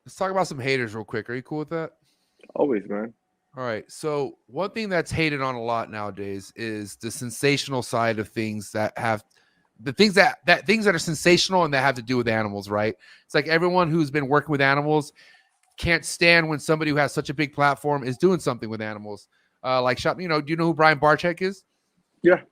Let's talk about some haters real quick. Are you cool with that? Always, man. All right. So one thing that's hated on a lot nowadays is the sensational side of things that have the things that things that are sensational and that have to do with animals, right? It's like everyone who's been working with animals can't stand when somebody who has such a big platform is doing something with animals. Like shot, do you know who Brian Barczyk is? Yeah.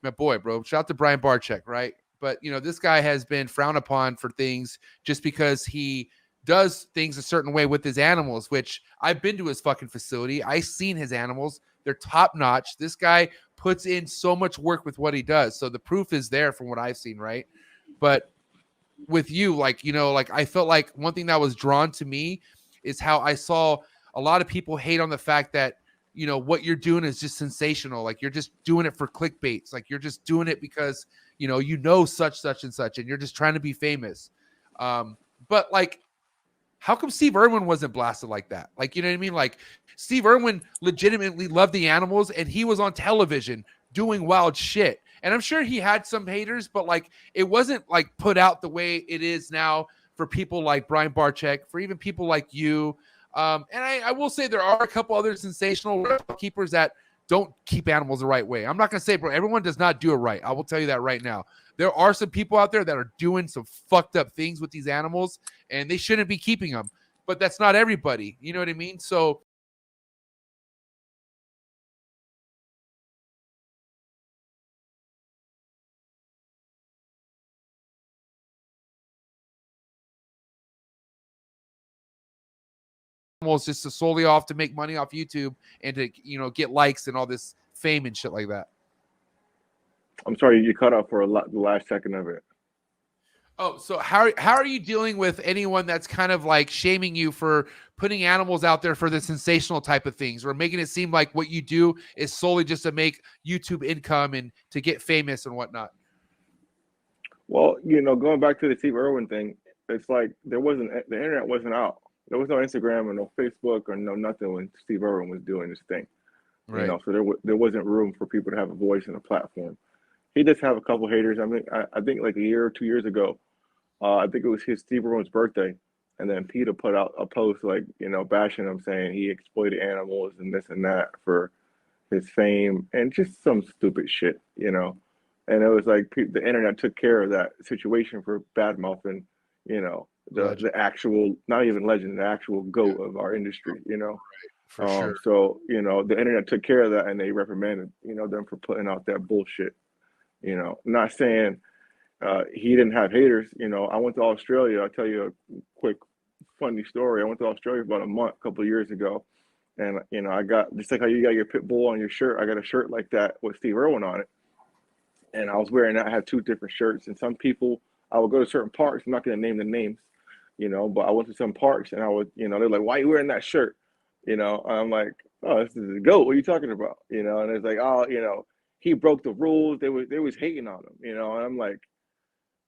My boy, bro. Shout out to Brian Barczyk, right? But this guy has been frowned upon for things just because he does things a certain way with his animals, which I've been to his fucking facility. I've seen his animals. They're top notch. This guy puts in so much work with what he does. So the proof is there from what I've seen, right? But with you, like I felt like one thing that was drawn to me is how I saw a lot of people hate on the fact that what you're doing is just sensational. Like you're just doing it for clickbaits. Like you're just doing it because such and such, and you're just trying to be famous. But like, how come Steve Irwin wasn't blasted like that? Like, you know what I mean? Like Steve Irwin legitimately loved the animals, and he was on television doing wild shit. And I'm sure he had some haters, but like it wasn't like put out the way it is now for people like Brian Barczyk, for even people like you. And I will say there are a couple other sensational keepers that don't keep animals the right way. I'm not going to say, bro, everyone does not do it right. I will tell you that right now. There are some people out there that are doing some fucked up things with these animals, and they shouldn't be keeping them. But that's not everybody. You know what I mean? So almost just to solely off to make money off YouTube and to get likes and all this fame and shit like that. I'm sorry you cut off for the last second of it. Oh, so how are you dealing with anyone that's kind of like shaming you for putting animals out there for the sensational type of things, or making it seem like what you do is solely just to make YouTube income and to get famous and whatnot? Well, going back to the Steve Irwin thing, it's like the internet wasn't out. There was no Instagram or no Facebook or no nothing when Steve Irwin was doing this thing. Right. So there wasn't room for people to have a voice and a platform. He does have a couple haters. I mean, I think like a year or 2 years ago, I think it was his Steve Irwin's birthday, and then PETA put out a post like bashing him, saying he exploited animals and this and that for his fame and just some stupid shit. And it was like the internet took care of that situation for bad mouthing, Legend. the actual, not even legend, the actual goat of our industry. For sure. So the internet took care of that, and they reprimanded them for putting out that bullshit. Not saying he didn't have haters. I went to Australia. I'll tell you a quick funny story. I went to Australia about a couple of years ago, and I got, just like how you got your pit bull on your shirt, I got a shirt like that with Steve Irwin on it, and I was wearing that. I had two different shirts, and some people, I would go to certain parks. I'm not going to name the names, but I went to some parks, and I would, they're like, "Why are you wearing that shirt?" I'm like, "Oh, this is a goat. What are you talking about?" And it's like, "Oh, he broke the rules." They was hating on him, and I'm like,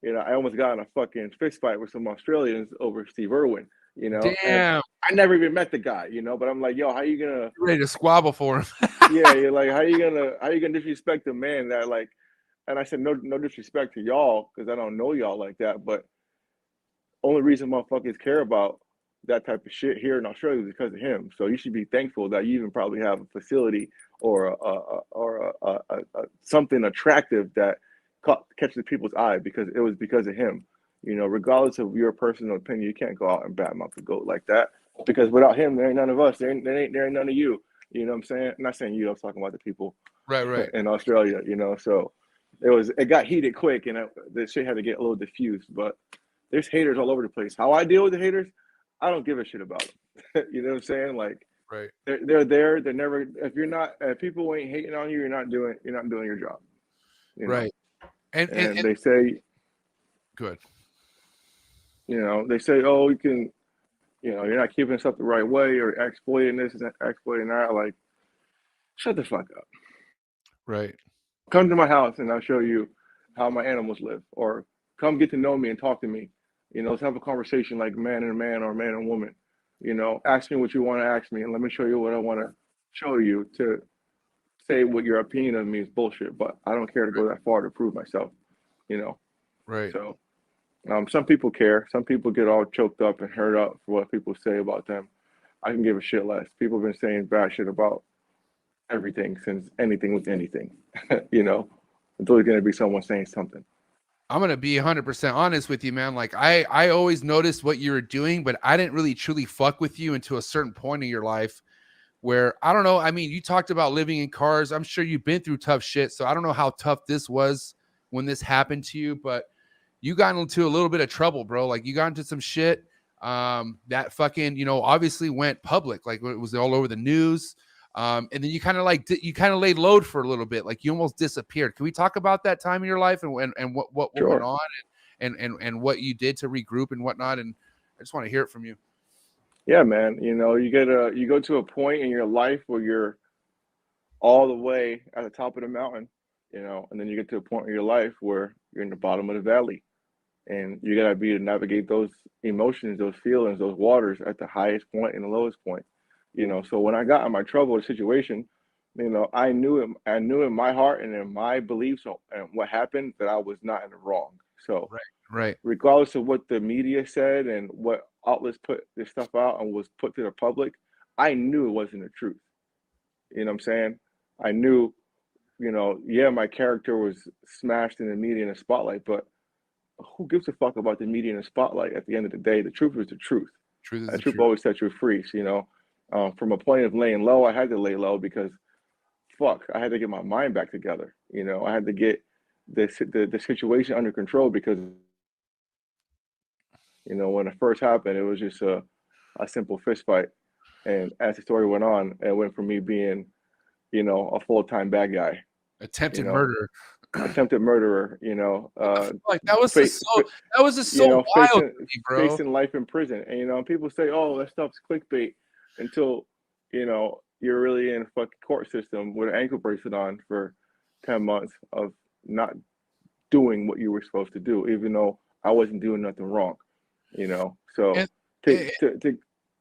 I almost got in a fucking fist fight with some Australians over Steve Irwin, and Damn. I never even met the guy, but I'm like, yo, how you gonna, You're ready to squabble for him. yeah, you're like, how you gonna disrespect a man that, like, and I said, no disrespect to y'all, because I don't know y'all like that, but only reason motherfuckers care about that type of shit here in Australia is because of him. So you should be thankful that you even probably have a facility or something attractive that catches people's eye, because it was because of him. Regardless of your personal opinion, you can't go out and badmouth the goat like that, because without him, there ain't none of us. There ain't none of you. You know what I'm saying? I'm not saying you. I was talking about the people Right, right. in Australia. So it got heated quick, and the shit had to get a little diffused. But there's haters all over the place. How I deal with the haters, I don't give a shit about them. You know what I'm saying? Like, Right. they're there. They're never. If people ain't hating on you, you're not doing your job. You know. Right. And And they say, good. oh, you can, you're not keeping stuff the right way, or exploiting this and exploiting that. Like, shut the fuck up. Right. Come to my house and I'll show you how my animals live, or come get to know me and talk to me. Let's have a conversation like man and man, or man and woman. Ask me what you want to ask me, and let me show you what I want to show you. To say what your opinion of me is bullshit, but I don't care to go that far to prove myself. You know. Right. So Some people care. Some people get all choked up and hurt up for what people say about them. I can give a shit less. People have been saying bad shit about everything since anything was anything. You know, there's always going to be someone saying something. I'm going to be 100% honest with you, man. Like I always noticed what you were doing, but I didn't really truly fuck with you until a certain point in your life where, I don't know. I mean, you talked about living in cars. I'm sure you've been through tough shit. So I don't know how tough this was when this happened to you, but you got into a little bit of trouble, bro. Like you got into some shit that fucking, you know, obviously went public. Like it was all over the news. And then you kind of laid low for a little bit. Like you almost disappeared. Can we talk about that time in your life and what Sure. went on and what you did to regroup and whatnot? And I just want to hear it from you. Yeah, man. You know, you go to a point in your life where you're all the way at the top of the mountain, you know, and then you get to a point in your life where you're in the bottom of the valley. And you gotta be to navigate those emotions, those feelings, those waters at the highest point and the lowest point. You know, so when I got in my troubled situation, you know, I knew in my heart and in my beliefs and what happened that I was not in the wrong. So Right. regardless of what the media said and what outlets put this stuff out and was put to the public, I knew it wasn't the truth. You know what I'm saying? I knew, you know, yeah, my character was smashed in the media in the spotlight, but who gives a fuck about the media and the spotlight? At the end of the day, the truth is the truth. Truth is The the truth truth. always sets you free. So, you know, from a point of laying low, I had to lay low because, fuck, I had to get my mind back together. You know, I had to get the situation under control because, you know, when it first happened, it was just a simple fist fight. And as the story went on, it went from me being, you know, a full-time bad guy, you Attempted know, murder. attempted murderer, you know, Like that was just you so know, wild to me, bro. facing life in prison. And you know, people say, "Oh, that stuff's clickbait," until you know you're really in a fucking court system with an ankle bracelet on for 10 months of not doing what you were supposed to do, even though I wasn't doing nothing wrong. You know, so And,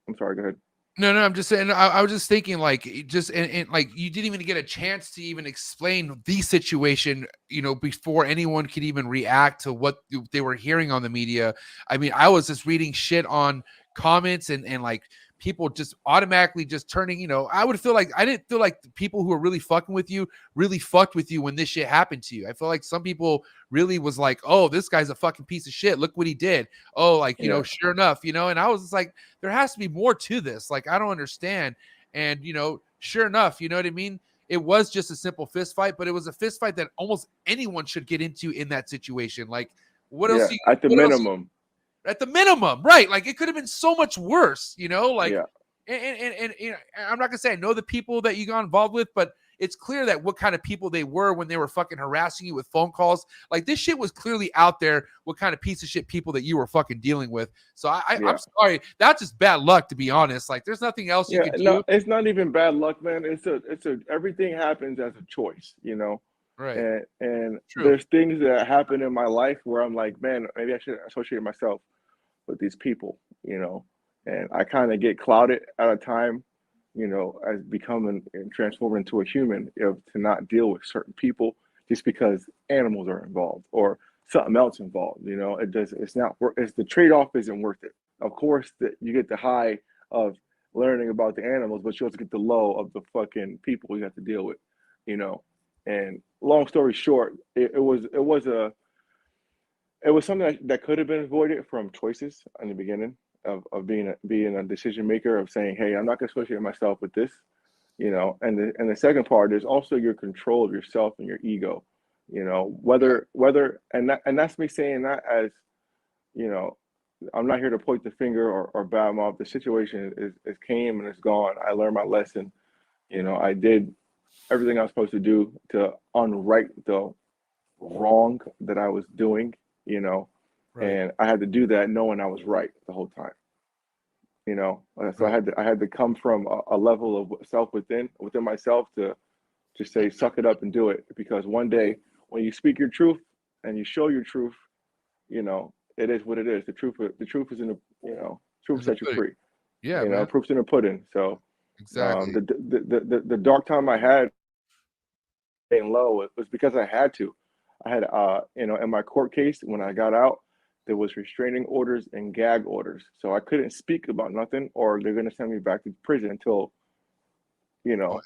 I'm sorry. Go ahead. No, I'm just saying. I was just thinking, like, just and like you didn't even get a chance to even explain the situation, you know, before anyone could even react to what they were hearing on the media. I mean, I was just reading shit on comments and like people just automatically just turning. You know, I didn't feel like the people who were really fucking with you really fucked with you when this shit happened to you. I feel like some people really was like, oh, this guy's a fucking piece of shit. Look what he did. Oh, like, you know, sure enough, you know, and I was just like, there has to be more to this. Like, I don't understand. And, you know, sure enough, you know what I mean? It was just a simple fist fight, but it was a fist fight that almost anyone should get into in that situation. Like, what else? At the minimum. At the minimum, right? Like, it could have been so much worse, you know? Like, and you know, I'm not gonna say I know the people that you got involved with, but it's clear that what kind of people they were when they were fucking harassing you with phone calls. Like this shit was clearly out there. What kind of piece of shit people that you were fucking dealing with? So I'm sorry. That's just bad luck, to be honest. Like there's nothing else you could do. No, it's not even bad luck, man. It's a everything happens as a choice, you know. Right. And there's things that happen in my life where I'm like, man, maybe I should associate myself with these people, you know. And I kind of get clouded at a time, you know, as becoming and transforming into a human, to not deal with certain people just because animals are involved or something else involved. You know, it's not worth. It's the trade off isn't worth it. Of course, that you get the high of learning about the animals, but you also get the low of the fucking people you have to deal with. You know, and long story short, it was something that could have been avoided from choices in the beginning of being a decision maker, of saying, hey, I'm not going to associate myself with this, you know. And the second part is also your control of yourself and your ego, you know, whether and that's me saying that as, you know, I'm not here to point the finger or badmouth. The situation is came and it's gone. I learned my lesson. You know, I did everything I was supposed to do to unright the wrong that I was doing, you know. And I had to do that knowing I was right the whole time, you know. So I had to come from a level of self within myself to just say, suck it up and do it. Because one day when you speak your truth and you show your truth, you know, it is what it is. The truth is in the, you know, truth sets you free. Yeah, you know, man. proof's in the pudding. So exactly. The dark time I had staying low, it was because I had to. I had, you know, in my court case when I got out, there was restraining orders and gag orders. So I couldn't speak about nothing, or they're gonna send me back to prison until, you know,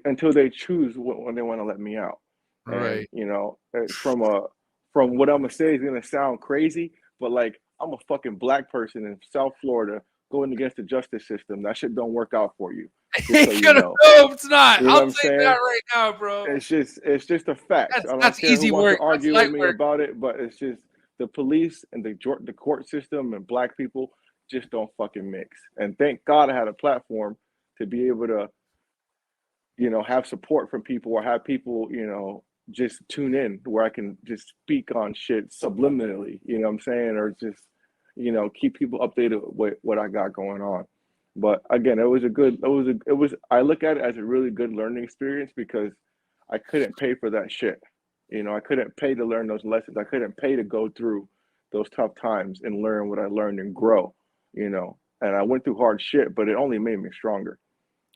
until they choose when they want to let me out. And Right. you know, from what I'm gonna say is gonna sound crazy, but like I'm a fucking black person in South Florida going against the justice system. That shit don't work out for you. Just so you know. No, it's not. You know I'll what I'm say saying? that right now, bro. It's just a fact. I don't That's care easy who wants work. to argue That's with light me work. about it, but it's just the police and the court system and black people just don't fucking mix. And thank God I had a platform to be able to, you know, have support from people, or have people, you know, just tune in where I can just speak on shit subliminally, you know what I'm saying? Or just, you know, keep people updated with what I got going on. But again, it was I look at it as a really good learning experience, because I couldn't pay for that shit. You know, I couldn't pay to learn those lessons. I couldn't pay to go through those tough times and learn what I learned and grow, you know. And I went through hard shit, but it only made me stronger,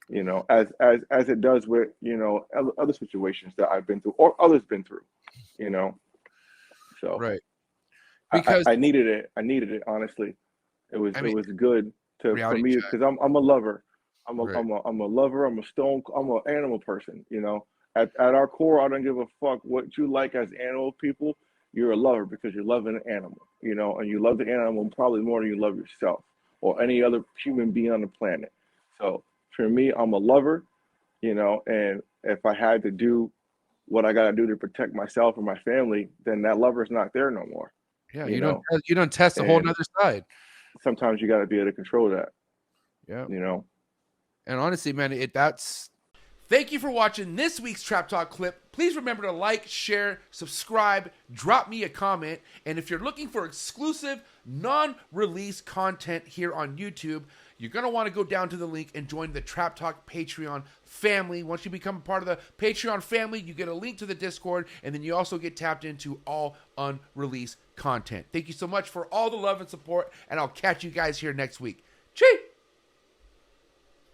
you know, as it does with, you know, other situations that I've been through or others been through, you know. So Right. Because I needed it. I needed it, honestly. It was good for me, because I'm a lover. I'm a lover. I'm an animal person, you know. At our core, I don't give a fuck what you like as animal people. You're a lover because you're loving an animal, you know, and you love the animal probably more than you love yourself or any other human being on the planet. So for me, I'm a lover, you know, and if I had to do what I got to do to protect myself or my family, then that lover's not there no more. yeah, You you don't test a whole nother side. Sometimes you got to be able to control that. Yeah. You know. And honestly, man, that's. Thank you for watching this week's Trap Talk clip. Please remember to like, share, subscribe, drop me a comment. And if you're looking for exclusive, non-release content here on YouTube, you're going to want to go down to the link and join the Trap Talk Patreon family. Once you become a part of the Patreon family, you get a link to the Discord, and then you also get tapped into all unreleased content. Thank you so much for all the love and support, and I'll catch you guys here next week. Cheers!